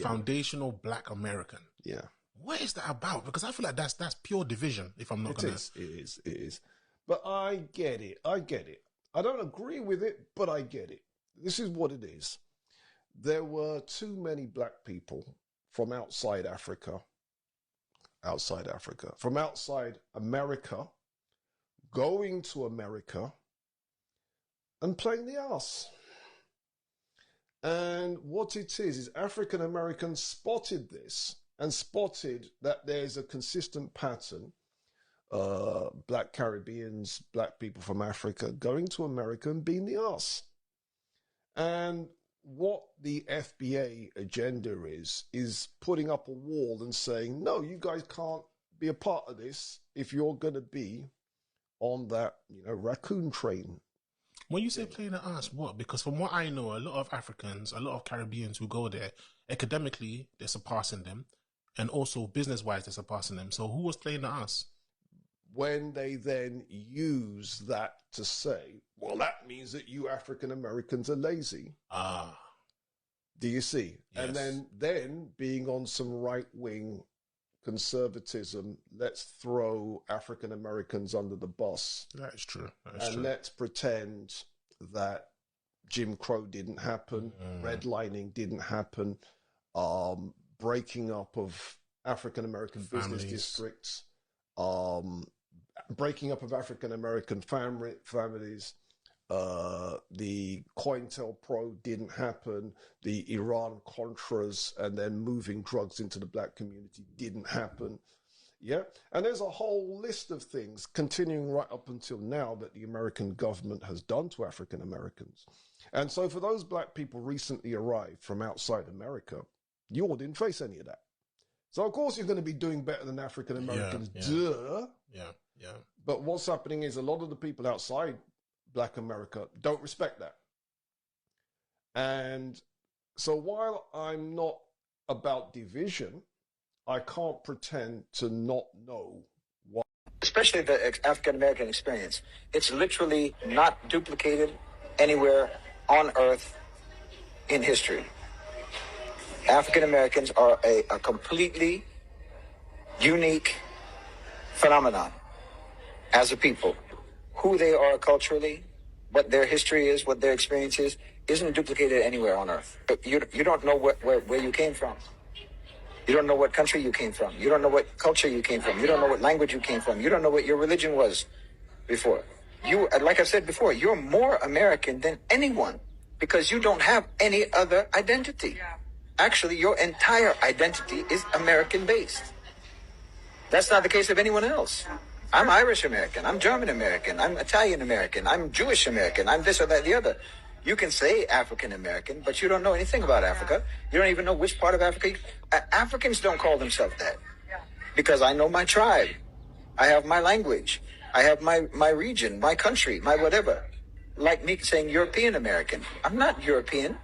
foundational Black American. Yeah. What is that about? Because I feel like that's pure division, if I'm not going to... It is. But I get it. I don't agree with it, but I get it. This is what it is. There were too many Black people from outside Africa, from outside America, going to America and playing the arse. And what it is African Americans spotted this and spotted that there's a consistent pattern. Black Caribbeans, Black people from Africa going to America and being the arse. And what the FBA agenda is putting up a wall and saying, no, you guys can't be a part of this if you're going to be on that, raccoon train. When you say playing the arse, what? Because from what I know, a lot of Africans, a lot of Caribbeans who go there, academically, they're surpassing them. And also business-wise, they're surpassing them. So who was playing the arse? When they then use that to say, well, that means that you African Americans are lazy. Do you see? Yes. And then being on some right-wing conservatism, let's throw African Americans under the bus. That is true. Let's pretend that Jim Crow didn't happen, redlining didn't happen, breaking up of African American business districts, breaking up of African American families. The COINTELPRO didn't happen. The Iran Contras and then moving drugs into the Black community didn't happen. Yeah. And there's a whole list of things continuing right up until now that the American government has done to African Americans. And so for those Black people recently arrived from outside America, you all didn't face any of that. So of course you're going to be doing better than African Americans. Duh. Yeah. But what's happening is a lot of the people outside Black America don't respect that. And so while I'm not about division, I can't pretend to not know what. Especially the African American experience. It's literally not duplicated anywhere on earth in history. African Americans are a completely unique phenomenon as a people. Who they are culturally, what their history is, what their experience is, isn't duplicated anywhere on earth. You don't know where you came from. You don't know what country you came from. You don't know what culture you came from. You don't know what language you came from. You don't know what your religion was before. You, like I said before, you're more American than anyone because you don't have any other identity. Actually, your entire identity is American-based. That's not the case of anyone else. I'm Irish American, I'm German American, I'm Italian American, I'm Jewish American, I'm this or that, the other. You can say African American, but you don't know anything about Africa. You don't even know which part of Africa. Africans don't call themselves that because I know my tribe. I have my language. I have my region, my country, my whatever. Like me saying European American. I'm not European.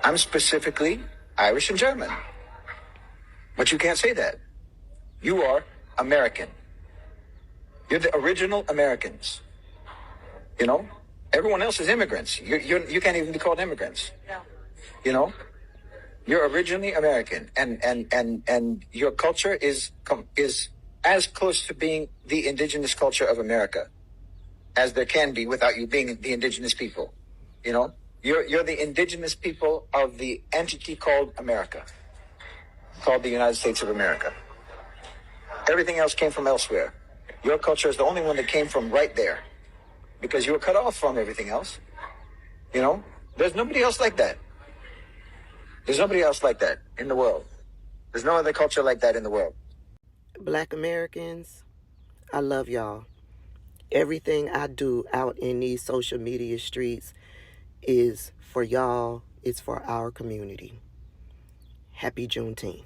I'm specifically Irish and German. But you can't say that. You are American. You're the original Americans. You know, everyone else is immigrants. You can't even be called immigrants. Yeah. You know, you're originally American, and your culture is as close to being the indigenous culture of America as there can be without you being the indigenous people. You know, you're the indigenous people of the entity called America, called the United States of America. Everything else came from elsewhere. Your culture is the only one that came from right there because you were cut off from everything else. You know, there's nobody else like that. There's nobody else like that in the world. There's no other culture like that in the world. Black Americans, I love y'all. Everything I do out in these social media streets is for y'all. It's for our community. Happy Juneteenth.